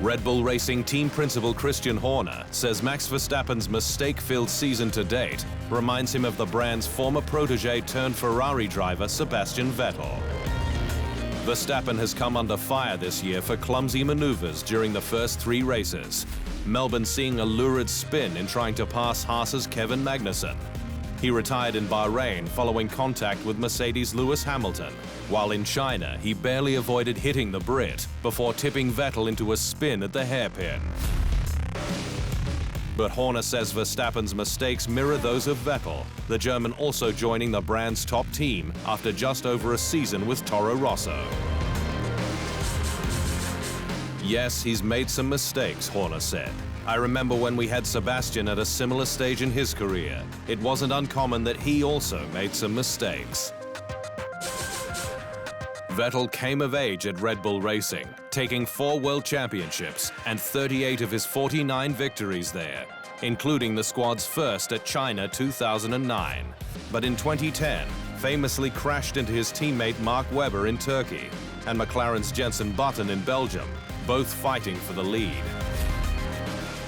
Red Bull Racing team principal Christian Horner says Max Verstappen's mistake-filled season to date reminds him of the brand's former protege turned Ferrari driver Sebastian Vettel. Verstappen has come under fire this year for clumsy maneuvers during the first 3 races. Melbourne seeing a lurid spin in trying to pass Haas's Kevin Magnussen. He retired in Bahrain following contact with Mercedes' Lewis Hamilton, while in China he barely avoided hitting the Brit before tipping Vettel into a spin at the hairpin. But Horner says Verstappen's mistakes mirror those of Vettel, the German also joining the brand's top team after just over a season with Toro Rosso. Yes, he's made some mistakes, Horner said. I remember when we had Sebastian at a similar stage in his career. It wasn't uncommon that he also made some mistakes. Vettel came of age at Red Bull Racing, taking 4 world championships and 38 of his 49 victories there, including the squad's first at China 2009. But in 2010, famously crashed into his teammate Mark Webber in Turkey and McLaren's Jenson Button in Belgium, both fighting for the lead.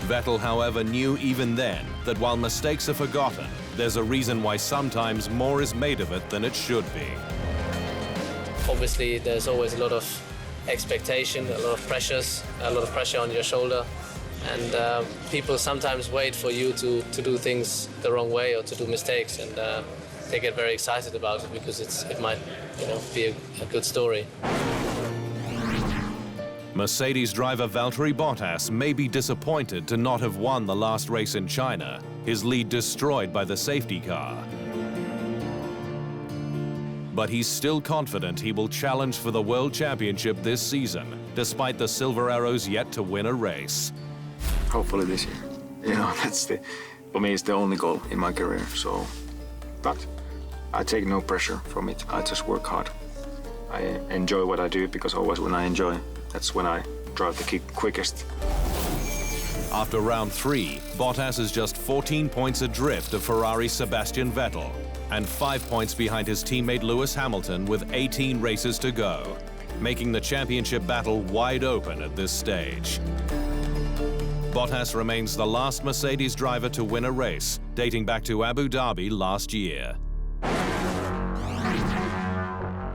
Vettel, however, knew even then that while mistakes are forgotten, there's a reason why sometimes more is made of it than it should be. Obviously, there's always a lot of expectation, a lot of pressure on your shoulder. And people sometimes wait for you to do things the wrong way or to do mistakes, and they get very excited about it because it might be a good story. Mercedes driver Valtteri Bottas may be disappointed to not have won the last race in China, his lead destroyed by the safety car. But he's still confident he will challenge for the World Championship this season, despite the Silver Arrows yet to win a race. Hopefully this year. For me, it's the only goal in my career. But I take no pressure from it. I just work hard. I enjoy what I do because always when I enjoy, that's when I drive the quickest. After round 3, Bottas is just 14 points adrift of Ferrari's Sebastian Vettel and 5 points behind his teammate Lewis Hamilton with 18 races to go, making the championship battle wide open at this stage. Bottas remains the last Mercedes driver to win a race, dating back to Abu Dhabi last year.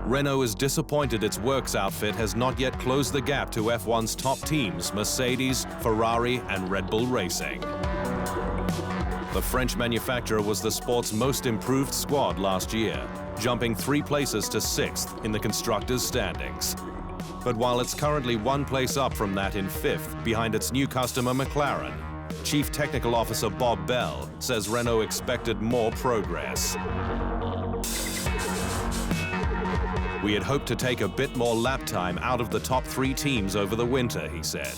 Renault is disappointed its works outfit has not yet closed the gap to F1's top teams, Mercedes, Ferrari, and Red Bull Racing. The French manufacturer was the sport's most improved squad last year, jumping 3 places to 6th in the constructors' standings. But while it's currently 1 place up from that in 5th behind its new customer McLaren, Chief Technical Officer Bob Bell says Renault expected more progress. We had hoped to take a bit more lap time out of the top 3 teams over the winter, he said.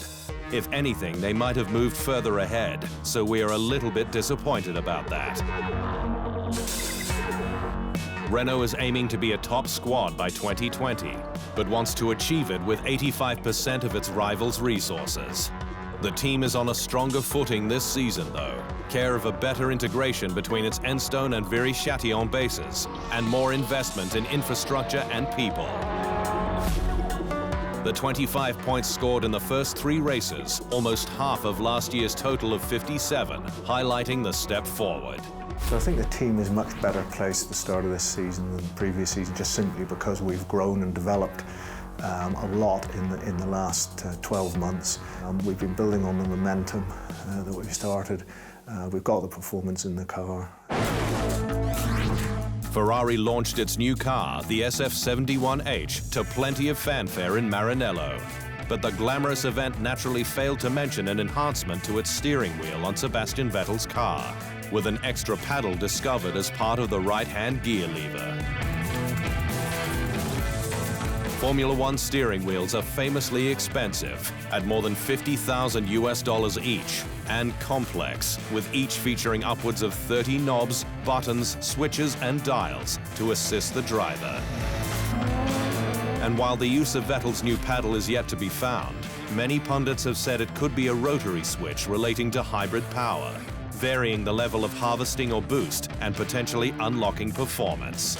If anything, they might have moved further ahead, so we are a little bit disappointed about that. Renault is aiming to be a top squad by 2020, but wants to achieve it with 85% of its rivals' resources. The team is on a stronger footing this season, though, care of a better integration between its Enstone and Viry-Châtillon bases, and more investment in infrastructure and people. The 25 points scored in the first 3 races, almost half of last year's total of 57, highlighting the step forward. So I think the team is much better placed at the start of this season than the previous season, just simply because we've grown and developed a lot in the last 12 months. We've been building on the momentum that we've started. We've got the performance in the car. Ferrari launched its new car, the SF71H, to plenty of fanfare in Maranello. But the glamorous event naturally failed to mention an enhancement to its steering wheel on Sebastian Vettel's car, with an extra paddle discovered as part of the right-hand gear lever. Formula One steering wheels are famously expensive, at more than $50,000 each, and complex, with each featuring upwards of 30 knobs, buttons, switches, and dials to assist the driver. And while the use of Vettel's new paddle is yet to be found, many pundits have said it could be a rotary switch relating to hybrid power, varying the level of harvesting or boost and potentially unlocking performance.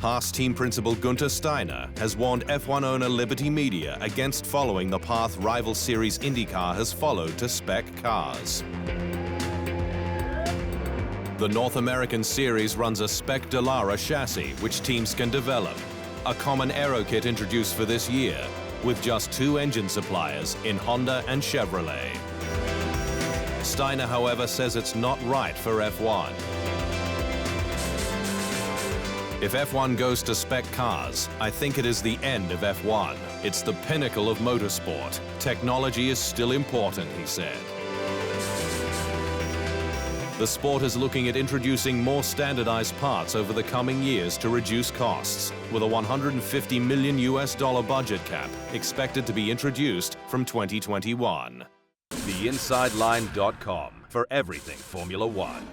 Haas team principal Günther Steiner has warned F1 owner Liberty Media against following the path rival series IndyCar has followed to Spec cars. The North American series runs a Spec Dallara chassis, which teams can develop, a common aero kit introduced for this year, with just 2 engine suppliers in Honda and Chevrolet. Steiner, however, says it's not right for F1. If F1 goes to spec cars, I think it is the end of F1. It's the pinnacle of motorsport. Technology is still important, he said. The sport is looking at introducing more standardized parts over the coming years to reduce costs, with a $150 million budget cap expected to be introduced from 2021. TheInsideLine.com for everything Formula One.